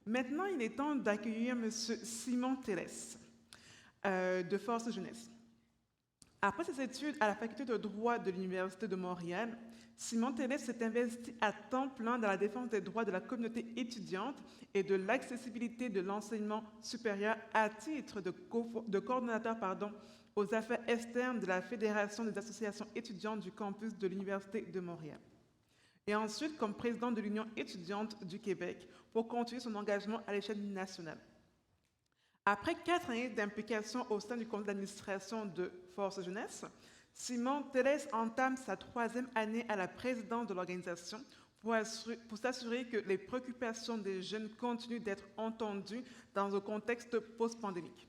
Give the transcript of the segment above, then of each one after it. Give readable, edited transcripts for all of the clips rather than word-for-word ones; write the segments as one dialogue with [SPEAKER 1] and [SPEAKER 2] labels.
[SPEAKER 1] Maintenant, il est temps d'accueillir M. Simon Tellès de Force Jeunesse. Après ses études à la faculté de droit de l'Université de Montréal, Simon Tellès s'est investi à temps plein dans la défense des droits de la communauté étudiante et de l'accessibilité de l'enseignement supérieur à titre de coordonnateur aux affaires externes de la Fédération des associations étudiantes du campus de l'Université de Montréal. Et ensuite comme président de l'Union étudiante du Québec pour continuer son engagement à l'échelle nationale. Après 4 années d'implication au sein du conseil d'administration de Force Jeunesse, Simon Tellès entame sa 3e année à la présidence de l'organisation pour s'assurer que les préoccupations des jeunes continuent d'être entendues dans un contexte post-pandémique.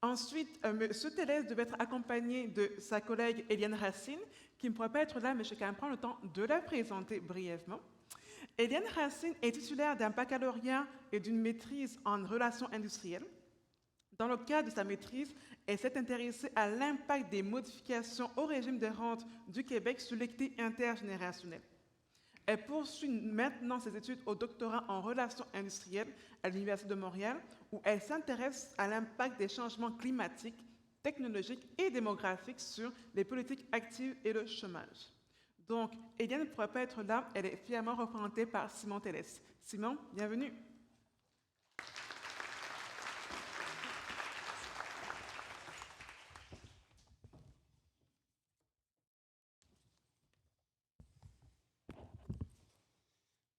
[SPEAKER 1] Ensuite, M. Tellès devait être accompagné de sa collègue Éliane Racine, qui ne pourrait pas être là, mais je vais quand même prendre le temps de la présenter brièvement. Éliane Racine est titulaire d'un baccalauréat et d'une maîtrise en relations industrielles. Dans le cadre de sa maîtrise, elle s'est intéressée à l'impact des modifications au régime des rentes du Québec sur l'équité intergénérationnelle. Elle poursuit maintenant ses études au doctorat en relations industrielles à l'Université de Montréal, où elle s'intéresse à l'impact des changements climatiques, technologiques et démographiques sur les politiques actives et le chômage. Donc, Éliane ne pourrait pas être là, elle est fièrement représentée par Simon Tellès. Simon, bienvenue.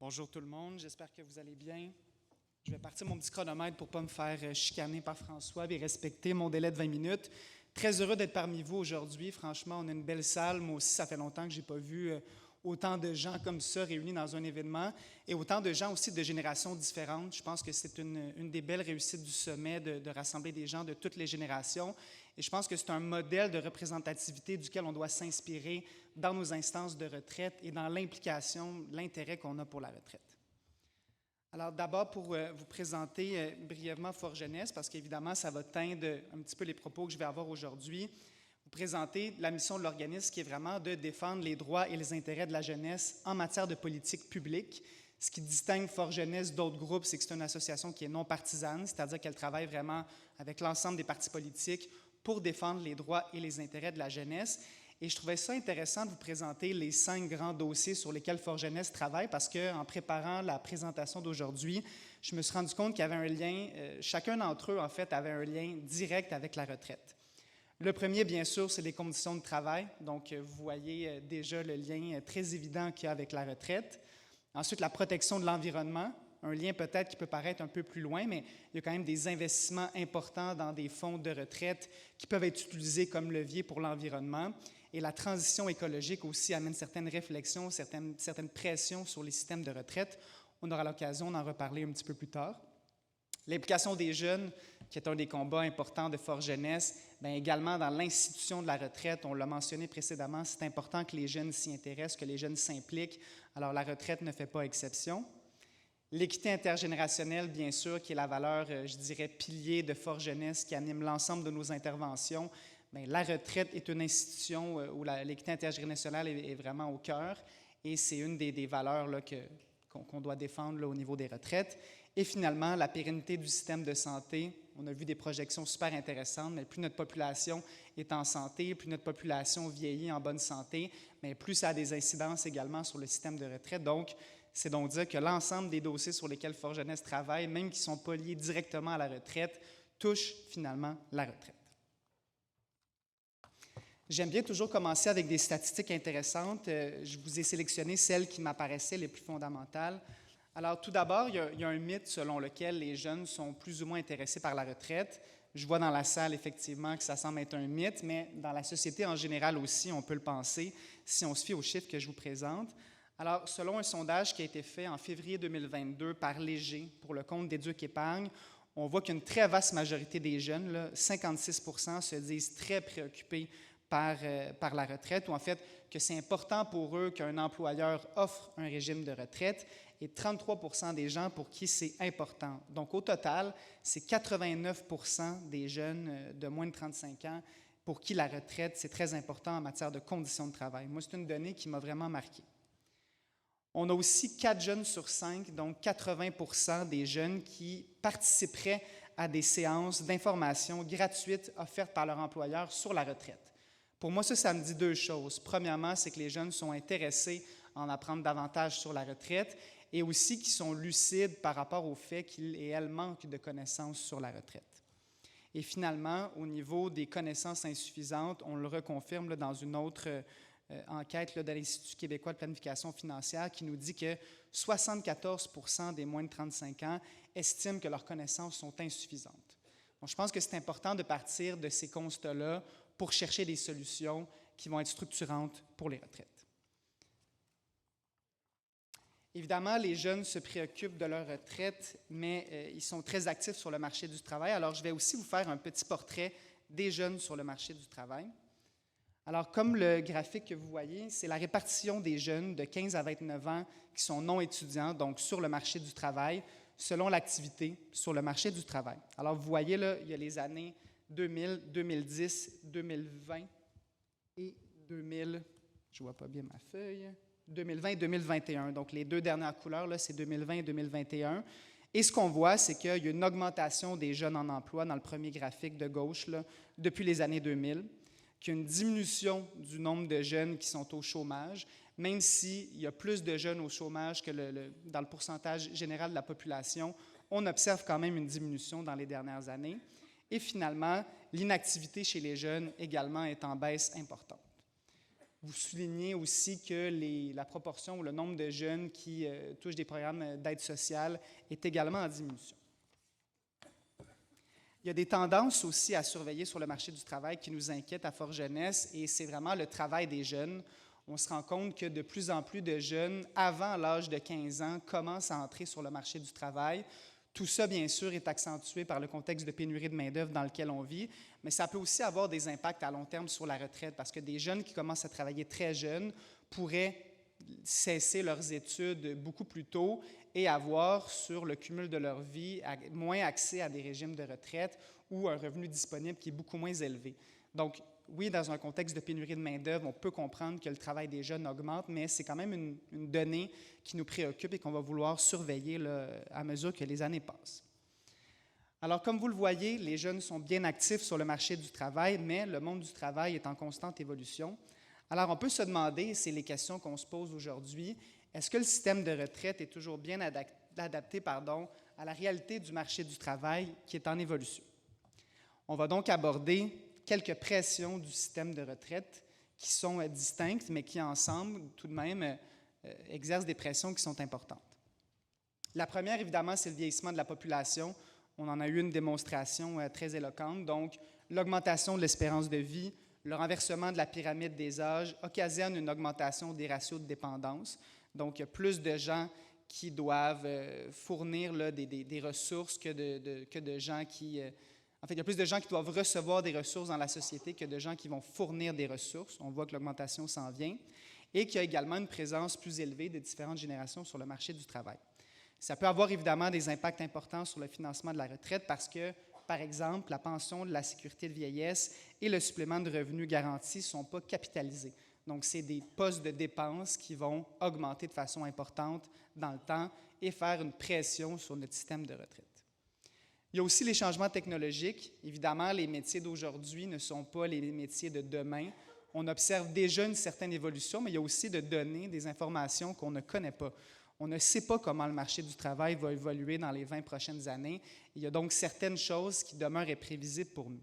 [SPEAKER 2] Bonjour tout le monde, j'espère que vous allez bien. Je vais partir mon petit chronomètre pour ne pas me faire chicaner par François et respecter mon délai de 20 minutes. Très heureux d'être parmi vous aujourd'hui. Franchement, on a une belle salle. Moi aussi, ça fait longtemps que je n'ai pas vu autant de gens comme ça réunis dans un événement et autant de gens aussi de générations différentes. Je pense que c'est une des belles réussites du sommet de rassembler des gens de toutes les générations. Et je pense que c'est un modèle de représentativité duquel on doit s'inspirer dans nos instances de retraite et dans l'implication, l'intérêt qu'on a pour la retraite. Alors d'abord, pour vous présenter brièvement Force Jeunesse, parce qu'évidemment, ça va teindre un petit peu les propos que je vais avoir aujourd'hui, vous présenter la mission de l'organisme qui est vraiment de défendre les droits et les intérêts de la jeunesse en matière de politique publique. Ce qui distingue Force Jeunesse d'autres groupes, c'est que c'est une association qui est non partisane, c'est-à-dire qu'elle travaille vraiment avec l'ensemble des partis politiques pour défendre les droits et les intérêts de la jeunesse. Et je trouvais ça intéressant de vous présenter les 5 grands dossiers sur lesquels Force Jeunesse travaille parce qu'en préparant la présentation d'aujourd'hui, je me suis rendu compte qu'il y avait un lien, chacun d'entre eux, en fait, avait un lien direct avec la retraite. Le premier, bien sûr, c'est les conditions de travail. Donc, vous voyez déjà le lien très évident qu'il y a avec la retraite. Ensuite, la protection de l'environnement. Un lien peut-être qui peut paraître un peu plus loin, mais il y a quand même des investissements importants dans des fonds de retraite qui peuvent être utilisés comme levier pour l'environnement. Et la transition écologique aussi amène certaines réflexions, certaines pressions sur les systèmes de retraite. On aura l'occasion d'en reparler un petit peu plus tard. L'implication des jeunes, qui est un des combats importants de Force Jeunesse, bien également dans l'institution de la retraite, on l'a mentionné précédemment, c'est important que les jeunes s'y intéressent, que les jeunes s'impliquent. Alors la retraite ne fait pas exception. L'équité intergénérationnelle, bien sûr, qui est la valeur, je dirais, pilier de Force Jeunesse qui anime l'ensemble de nos interventions. Bien, la retraite est une institution où l'équité intergénérationnelle est vraiment au cœur et c'est une des valeurs là, qu'on doit défendre là, au niveau des retraites. Et finalement, la pérennité du système de santé. On a vu des projections super intéressantes, mais plus notre population est en santé, plus notre population vieillit en bonne santé, mais plus ça a des incidences également sur le système de retraite. Donc, c'est donc dire que l'ensemble des dossiers sur lesquels Force Jeunesse travaille, même qui ne sont pas liés directement à la retraite, touchent finalement la retraite. J'aime bien toujours commencer avec des statistiques intéressantes. Je vous ai sélectionné celles qui m'apparaissaient les plus fondamentales. Alors, tout d'abord, il y a un mythe selon lequel les jeunes sont plus ou moins intéressés par la retraite. Je vois dans la salle, effectivement, que ça semble être un mythe, mais dans la société en général aussi, on peut le penser si on se fie aux chiffres que je vous présente. Alors, selon un sondage qui a été fait en février 2022 par Léger pour le compte d'Éduc-Épargne, on voit qu'une très vaste majorité des jeunes, là, 56%, se disent très préoccupés par la retraite, ou en fait que c'est important pour eux qu'un employeur offre un régime de retraite, et 33% des gens pour qui c'est important. Donc, au total, c'est 89% des jeunes de moins de 35 ans pour qui la retraite, c'est très important en matière de conditions de travail. Moi, c'est une donnée qui m'a vraiment marqué. On a aussi 4 jeunes sur 5, donc 80 des jeunes qui participeraient à des séances d'information gratuites offertes par leur employeur sur la retraite. Pour moi, ça me dit deux choses. Premièrement, c'est que les jeunes sont intéressés à en apprendre davantage sur la retraite et aussi qu'ils sont lucides par rapport au fait qu'ils et elles manquent de connaissances sur la retraite. Et finalement, au niveau des connaissances insuffisantes, on le reconfirme là, dans une autre enquête là, de l'Institut québécois de planification financière qui nous dit que 74 des moins de 35 ans estiment que leurs connaissances sont insuffisantes. Donc, je pense que c'est important de partir de ces constats-là pour chercher des solutions qui vont être structurantes pour les retraites. Évidemment, les jeunes se préoccupent de leur retraite, mais ils sont très actifs sur le marché du travail. Alors, je vais aussi vous faire un petit portrait des jeunes sur le marché du travail. Alors, comme le graphique que vous voyez, c'est la répartition des jeunes de 15 à 29 ans qui sont non étudiants, donc sur le marché du travail, selon l'activité sur le marché du travail. Alors, vous voyez là, il y a les années 2000, 2010, 2020 et 2000, je ne vois pas bien ma feuille, 2020 et 2021. Donc, les deux dernières couleurs, là, c'est 2020 et 2021. Et ce qu'on voit, c'est qu'il y a une augmentation des jeunes en emploi dans le premier graphique de gauche là, depuis les années 2000, qu'il y a une diminution du nombre de jeunes qui sont au chômage, même s'il y a plus de jeunes au chômage que dans le pourcentage général de la population, on observe quand même une diminution dans les dernières années. Et finalement, l'inactivité chez les jeunes également est en baisse importante. Vous soulignez aussi que la proportion ou le nombre de jeunes qui touchent des programmes d'aide sociale est également en diminution. Il y a des tendances aussi à surveiller sur le marché du travail qui nous inquiètent à Force Jeunesse, et c'est vraiment le travail des jeunes. On se rend compte que de plus en plus de jeunes, avant l'âge de 15 ans, commencent à entrer sur le marché du travail. Tout ça, bien sûr, est accentué par le contexte de pénurie de main-d'œuvre dans lequel on vit, mais ça peut aussi avoir des impacts à long terme sur la retraite, parce que des jeunes qui commencent à travailler très jeunes pourraient cesser leurs études beaucoup plus tôt et avoir, sur le cumul de leur vie, moins accès à des régimes de retraite ou un revenu disponible qui est beaucoup moins élevé. Donc, oui, dans un contexte de pénurie de main-d'œuvre, on peut comprendre que le travail des jeunes augmente, mais c'est quand même une donnée qui nous préoccupe et qu'on va vouloir surveiller là, à mesure que les années passent. Alors, comme vous le voyez, les jeunes sont bien actifs sur le marché du travail, mais le monde du travail est en constante évolution. Alors, on peut se demander, c'est les questions qu'on se pose aujourd'hui, est-ce que le système de retraite est toujours bien adapté à la réalité du marché du travail qui est en évolution? On va donc aborder quelques pressions du système de retraite qui sont distinctes, mais qui, ensemble, tout de même, exercent des pressions qui sont importantes. La première, évidemment, c'est le vieillissement de la population. On en a eu une démonstration très éloquente. Donc, l'augmentation de l'espérance de vie, le renversement de la pyramide des âges occasionne une augmentation des ratios de dépendance. Donc, il y a plus de gens qui doivent fournir là, des ressources que de gens qui... En fait, il y a plus de gens qui doivent recevoir des ressources dans la société que de gens qui vont fournir des ressources. On voit que l'augmentation s'en vient. Et qu'il y a également une présence plus élevée de différentes générations sur le marché du travail. Ça peut avoir évidemment des impacts importants sur le financement de la retraite parce que, par exemple, la pension de la sécurité de vieillesse et le supplément de revenu garanti ne sont pas capitalisés. Donc, c'est des postes de dépenses qui vont augmenter de façon importante dans le temps et faire une pression sur notre système de retraite. Il y a aussi les changements technologiques. Évidemment, les métiers d'aujourd'hui ne sont pas les métiers de demain. On observe déjà une certaine évolution, mais il y a aussi de données, des informations qu'on ne connaît pas. On ne sait pas comment le marché du travail va évoluer dans les 20 prochaines années. Il y a donc certaines choses qui demeurent imprévisibles pour nous.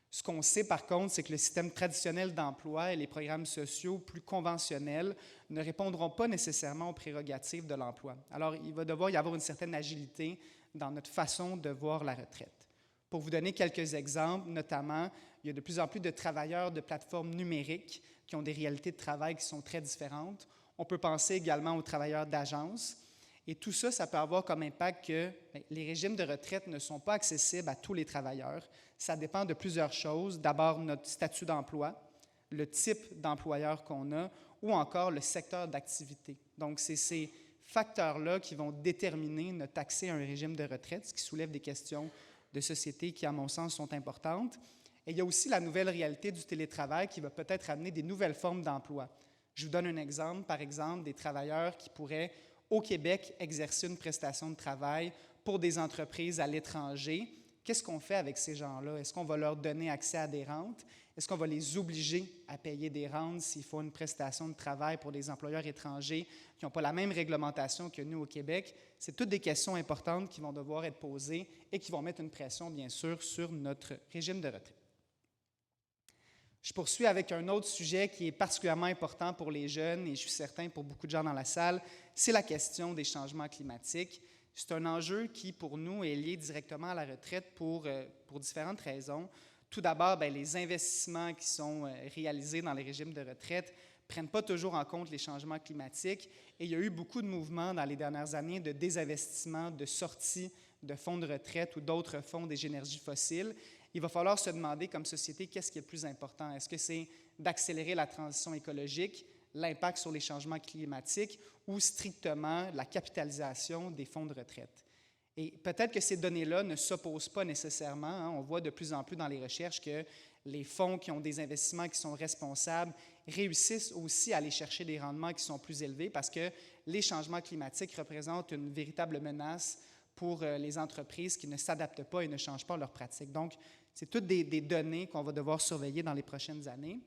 [SPEAKER 2] Ce qu'on sait, par contre, c'est que le système traditionnel d'emploi et les programmes sociaux plus conventionnels ne répondront pas nécessairement aux prérogatives de l'emploi. Alors, il va devoir y avoir une certaine agilité dans notre façon de voir la retraite. Pour vous donner quelques exemples, notamment, il y a de plus en plus de travailleurs de plateformes numériques qui ont des réalités de travail qui sont très différentes. On peut penser également aux travailleurs d'agences. Et tout ça, ça peut avoir comme impact que les régimes de retraite ne sont pas accessibles à tous les travailleurs. Ça dépend de plusieurs choses. D'abord, notre statut d'emploi, le type d'employeur qu'on a, ou encore le secteur d'activité. Donc, c'est ces facteurs-là qui vont déterminer notre accès à un régime de retraite, ce qui soulève des questions de société qui, à mon sens, sont importantes. Et il y a aussi la nouvelle réalité du télétravail qui va peut-être amener des nouvelles formes d'emploi. Je vous donne un exemple, par exemple, des travailleurs qui pourraient, au Québec, exercer une prestation de travail pour des entreprises à l'étranger. Qu'est-ce qu'on fait avec ces gens-là? Est-ce qu'on va leur donner accès à des rentes? Est-ce qu'on va les obliger à payer des rentes s'il faut une prestation de travail pour des employeurs étrangers qui n'ont pas la même réglementation que nous au Québec? C'est toutes des questions importantes qui vont devoir être posées et qui vont mettre une pression, bien sûr, sur notre régime de retraite. Je poursuis avec un autre sujet qui est particulièrement important pour les jeunes et je suis certain pour beaucoup de gens dans la salle, c'est la question des changements climatiques. C'est un enjeu qui, pour nous, est lié directement à la retraite pour différentes raisons. Tout d'abord, les investissements qui sont réalisés dans les régimes de retraite ne prennent pas toujours en compte les changements climatiques et il y a eu beaucoup de mouvements dans les dernières années de désinvestissement, de sortie de fonds de retraite ou d'autres fonds des énergies fossiles. Il va falloir se demander comme société qu'est-ce qui est le plus important. Est-ce que c'est d'accélérer la transition écologique, l'impact sur les changements climatiques ou strictement la capitalisation des fonds de retraite? Et peut-être que ces données-là ne s'opposent pas nécessairement. Hein. On voit de plus en plus dans les recherches que les fonds qui ont des investissements qui sont responsables réussissent aussi à aller chercher des rendements qui sont plus élevés parce que les changements climatiques représentent une véritable menace pour les entreprises qui ne s'adaptent pas et ne changent pas leurs pratiques. Donc, c'est toutes des données qu'on va devoir surveiller dans les prochaines années.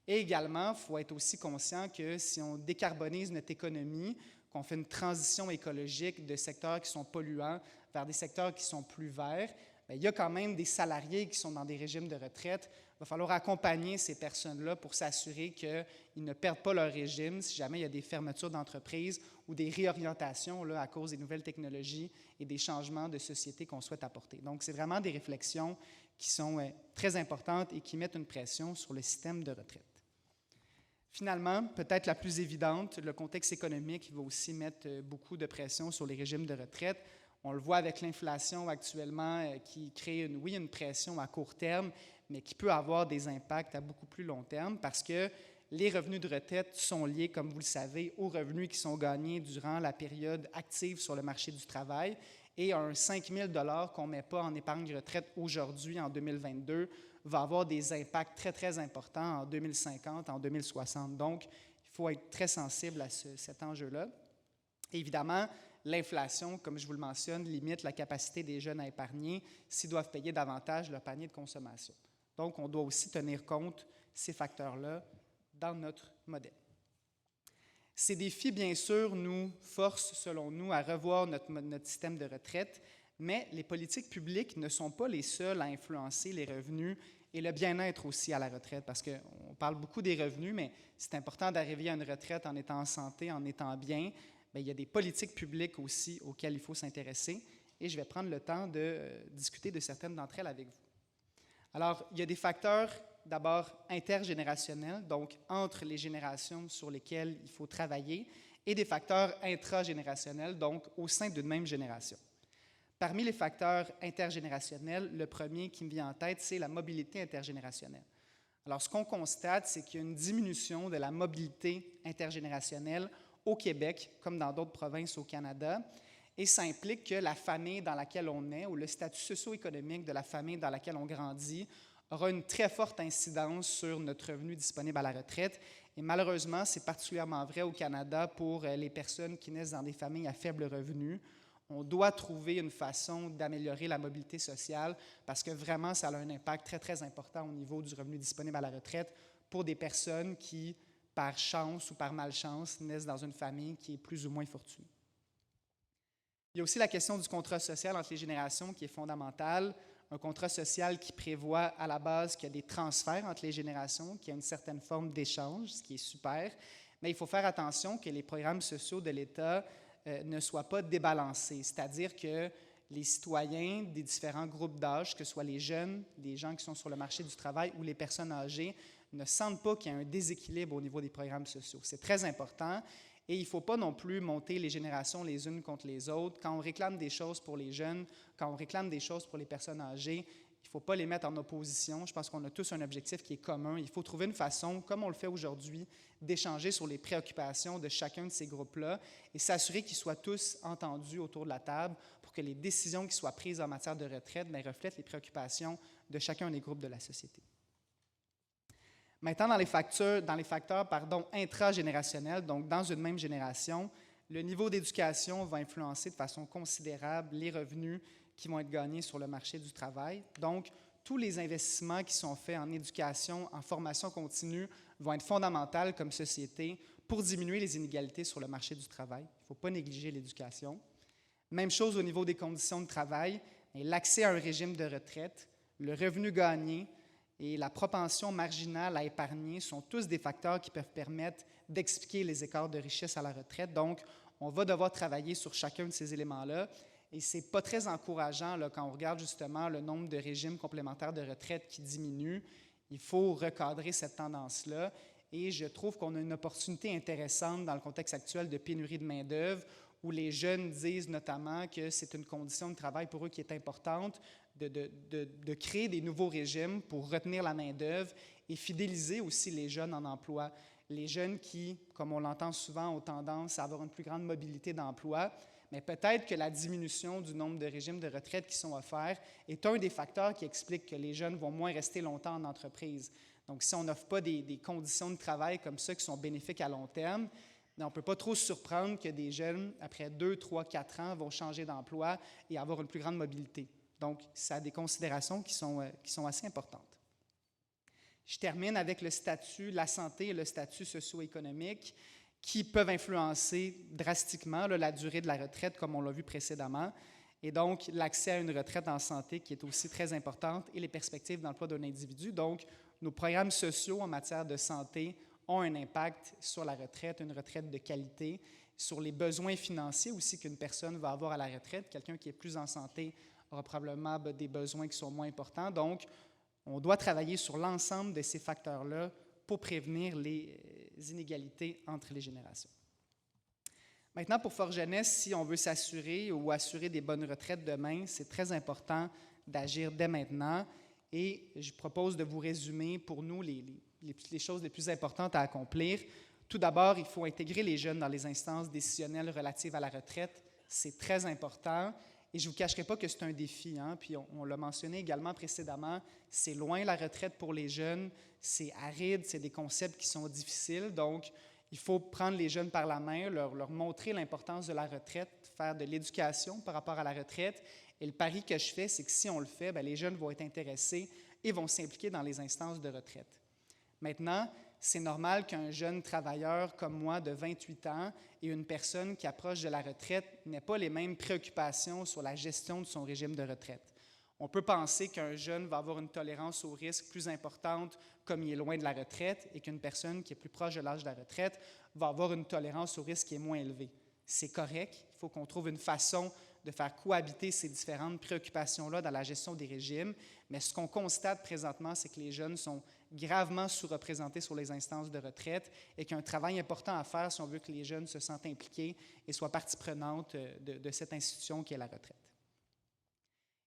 [SPEAKER 2] Et également, il faut être aussi conscient que si on décarbonise notre économie, qu'on fait une transition écologique de secteurs qui sont polluants vers des secteurs qui sont plus verts, il y a quand même des salariés qui sont dans des régimes de retraite. Il va falloir accompagner ces personnes-là pour s'assurer qu'ils ne perdent pas leur régime si jamais il y a des fermetures d'entreprises ou des réorientations là, à cause des nouvelles technologies et des changements de société qu'on souhaite apporter. Donc, c'est vraiment des réflexions qui sont très importantes et qui mettent une pression sur le système de retraite. Finalement, peut-être la plus évidente, le contexte économique va aussi mettre beaucoup de pression sur les régimes de retraite. On le voit avec l'inflation actuellement qui crée, une pression à court terme, mais qui peut avoir des impacts à beaucoup plus long terme parce que les revenus de retraite sont liés, comme vous le savez, aux revenus qui sont gagnés durant la période active sur le marché du travail. Et un 5 000 $ qu'on ne met pas en épargne retraite aujourd'hui, en 2022, va avoir des impacts très, très importants en 2050, en 2060. Donc, il faut être très sensible à cet enjeu-là. Évidemment, l'inflation, comme je vous le mentionne, limite la capacité des jeunes à épargner s'ils doivent payer davantage leur panier de consommation. Donc, on doit aussi tenir compte de ces facteurs-là dans notre modèle. Ces défis, bien sûr, nous forcent, selon nous, à revoir notre système de retraite, mais les politiques publiques ne sont pas les seules à influencer les revenus et le bien-être aussi à la retraite, parce qu'on parle beaucoup des revenus, mais c'est important d'arriver à une retraite en étant en santé, en étant bien. Bien, il y a des politiques publiques aussi auxquelles il faut s'intéresser, et je vais prendre le temps de discuter de certaines d'entre elles avec vous. Alors, il y a des facteurs d'abord intergénérationnels, donc entre les générations sur lesquelles il faut travailler, et des facteurs intragénérationnels, donc au sein d'une même génération. Parmi les facteurs intergénérationnels, le premier qui me vient en tête, c'est la mobilité intergénérationnelle. Alors, ce qu'on constate, c'est qu'il y a une diminution de la mobilité intergénérationnelle au Québec, comme dans d'autres provinces au Canada, et ça implique que la famille dans laquelle on est, ou le statut socio-économique de la famille dans laquelle on grandit, aura une très forte incidence sur notre revenu disponible à la retraite. Et malheureusement, c'est particulièrement vrai au Canada pour les personnes qui naissent dans des familles à faible revenu. On doit trouver une façon d'améliorer la mobilité sociale parce que vraiment, ça a un impact très, très important au niveau du revenu disponible à la retraite pour des personnes qui, par chance ou par malchance, naissent dans une famille qui est plus ou moins fortunée. Il y a aussi la question du contrat social entre les générations qui est fondamentale. Un contrat social qui prévoit à la base qu'il y a des transferts entre les générations, qu'il y a une certaine forme d'échange, ce qui est super. Mais il faut faire attention que les programmes sociaux de l'État ne soient pas débalancés. C'est-à-dire que les citoyens des différents groupes d'âge, que ce soit les jeunes, les gens qui sont sur le marché du travail ou les personnes âgées, ne sentent pas qu'il y a un déséquilibre au niveau des programmes sociaux. C'est très important. Et il ne faut pas non plus monter les générations les unes contre les autres. Quand on réclame des choses pour les jeunes, quand on réclame des choses pour les personnes âgées, il ne faut pas les mettre en opposition. Je pense qu'on a tous un objectif qui est commun. Il faut trouver une façon, comme on le fait aujourd'hui, d'échanger sur les préoccupations de chacun de ces groupes-là et s'assurer qu'ils soient tous entendus autour de la table pour que les décisions qui soient prises en matière de retraite reflètent les préoccupations de chacun des groupes de la société. Maintenant, dans les facteurs intragénérationnels, donc dans une même génération, le niveau d'éducation va influencer de façon considérable les revenus qui vont être gagnés sur le marché du travail. Donc, tous les investissements qui sont faits en éducation, en formation continue, vont être fondamentaux comme société pour diminuer les inégalités sur le marché du travail. Il ne faut pas négliger l'éducation. Même chose au niveau des conditions de travail, l'accès à un régime de retraite, le revenu gagné et la propension marginale à épargner sont tous des facteurs qui peuvent permettre d'expliquer les écarts de richesse à la retraite. Donc, on va devoir travailler sur chacun de ces éléments-là. Et ce n'est pas très encourageant là, quand on regarde justement le nombre de régimes complémentaires de retraite qui diminue. Il faut recadrer cette tendance-là. Et je trouve qu'on a une opportunité intéressante dans le contexte actuel de pénurie de main-d'œuvre, où les jeunes disent notamment que c'est une condition de travail pour eux qui est importante, de créer des nouveaux régimes pour retenir la main-d'œuvre et fidéliser aussi les jeunes en emploi. Les jeunes qui, comme on l'entend souvent, ont tendance à avoir une plus grande mobilité d'emploi, mais peut-être que la diminution du nombre de régimes de retraite qui sont offerts est un des facteurs qui explique que les jeunes vont moins rester longtemps en entreprise. Donc, si on n'offre pas des conditions de travail comme ça qui sont bénéfiques à long terme, on ne peut pas trop se surprendre que des jeunes, après 2, 3, 4 ans, vont changer d'emploi et avoir une plus grande mobilité. Donc, ça a des considérations qui sont assez importantes. Je termine avec le statut, la santé et le statut socio-économique qui peuvent influencer drastiquement la durée de la retraite, comme on l'a vu précédemment, et donc l'accès à une retraite en santé qui est aussi très importante et les perspectives d'emploi d'un individu. Donc, nos programmes sociaux en matière de santé ont un impact sur la retraite, une retraite de qualité, sur les besoins financiers aussi qu'une personne va avoir à la retraite. Quelqu'un qui est plus en santé aura probablement des besoins qui sont moins importants. Donc, on doit travailler sur l'ensemble de ces facteurs-là pour prévenir les inégalités entre les générations. Maintenant, pour Fort Jeunesse, si on veut s'assurer ou assurer des bonnes retraites demain, c'est très important d'agir dès maintenant. Et je propose de vous résumer pour nous les choses les plus importantes à accomplir. Tout d'abord, il faut intégrer les jeunes dans les instances décisionnelles relatives à la retraite. C'est très important. Et je ne vous cacherai pas que c'est un défi, hein? Puis on l'a mentionné également précédemment, c'est loin la retraite pour les jeunes, c'est aride, c'est des concepts qui sont difficiles. Donc, il faut prendre les jeunes par la main, leur montrer l'importance de la retraite, faire de l'éducation par rapport à la retraite. Et le pari que je fais, c'est que si on le fait, bien, les jeunes vont être intéressés et vont s'impliquer dans les instances de retraite. Maintenant, c'est normal qu'un jeune travailleur comme moi de 28 ans et une personne qui approche de la retraite n'aient pas les mêmes préoccupations sur la gestion de son régime de retraite. On peut penser qu'un jeune va avoir une tolérance au risque plus importante comme il est loin de la retraite et qu'une personne qui est plus proche de l'âge de la retraite va avoir une tolérance au risque qui est moins élevée. C'est correct, il faut qu'on trouve une façon de faire cohabiter ces différentes préoccupations-là dans la gestion des régimes, mais ce qu'on constate présentement, c'est que les jeunes sont gravement sous-représentés sur les instances de retraite et qu'il y a un travail important à faire si on veut que les jeunes se sentent impliqués et soient partie prenante de cette institution qui est la retraite.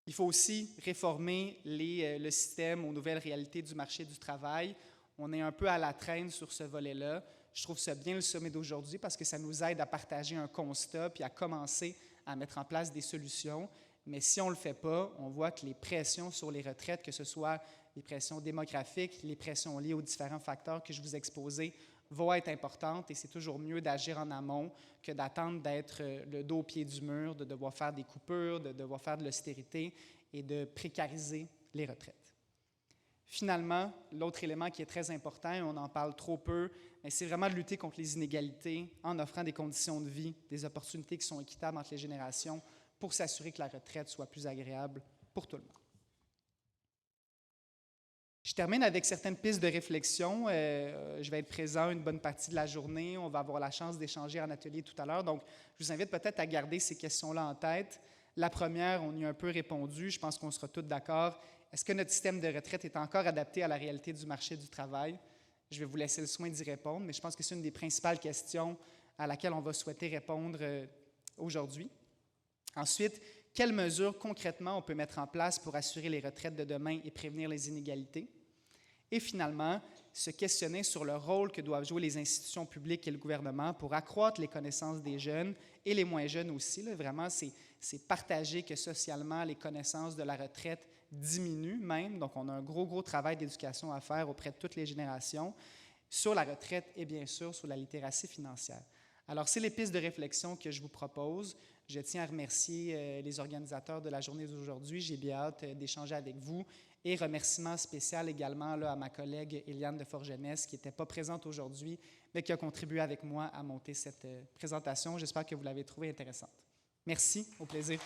[SPEAKER 2] Il faut aussi réformer le système aux nouvelles réalités du marché du travail. On est un peu à la traîne sur ce volet-là. Je trouve ça bien le sommet d'aujourd'hui parce que ça nous aide à partager un constat puis à commencer à mettre en place des solutions. Mais si on ne le fait pas, on voit que les pressions sur les retraites, que ce soit les pressions démographiques, les pressions liées aux différents facteurs que je vous ai exposés, vont être importantes et c'est toujours mieux d'agir en amont que d'attendre d'être le dos au pied du mur, de devoir faire des coupures, de devoir faire de l'austérité et de précariser les retraites. Finalement, l'autre élément qui est très important, et on en parle trop peu, c'est vraiment de lutter contre les inégalités en offrant des conditions de vie, des opportunités qui sont équitables entre les générations pour s'assurer que la retraite soit plus agréable pour tout le monde. Je termine avec certaines pistes de réflexion. Je vais être présent une bonne partie de la journée. On va avoir la chance d'échanger en atelier tout à l'heure. Donc, je vous invite peut-être à garder ces questions-là en tête. La première, on y a un peu répondu. Je pense qu'on sera tous d'accord. Est-ce que notre système de retraite est encore adapté à la réalité du marché du travail? Je vais vous laisser le soin d'y répondre, mais je pense que c'est une des principales questions à laquelle on va souhaiter répondre aujourd'hui. Ensuite, quelles mesures concrètement on peut mettre en place pour assurer les retraites de demain et prévenir les inégalités? Et finalement, se questionner sur le rôle que doivent jouer les institutions publiques et le gouvernement pour accroître les connaissances des jeunes et les moins jeunes aussi. Là, vraiment, c'est partager que socialement, les connaissances de la retraite diminue même. Donc, on a un gros travail d'éducation à faire auprès de toutes les générations sur la retraite et bien sûr sur la littératie financière. Alors, c'est les pistes de réflexion que je vous propose. Je tiens à remercier les organisateurs de la journée d'aujourd'hui. J'ai bien hâte d'échanger avec vous. Et remerciement spécial également là, à ma collègue Eliane de Forgenès, qui n'était pas présente aujourd'hui, mais qui a contribué avec moi à monter cette présentation. J'espère que vous l'avez trouvée intéressante. Merci, au plaisir.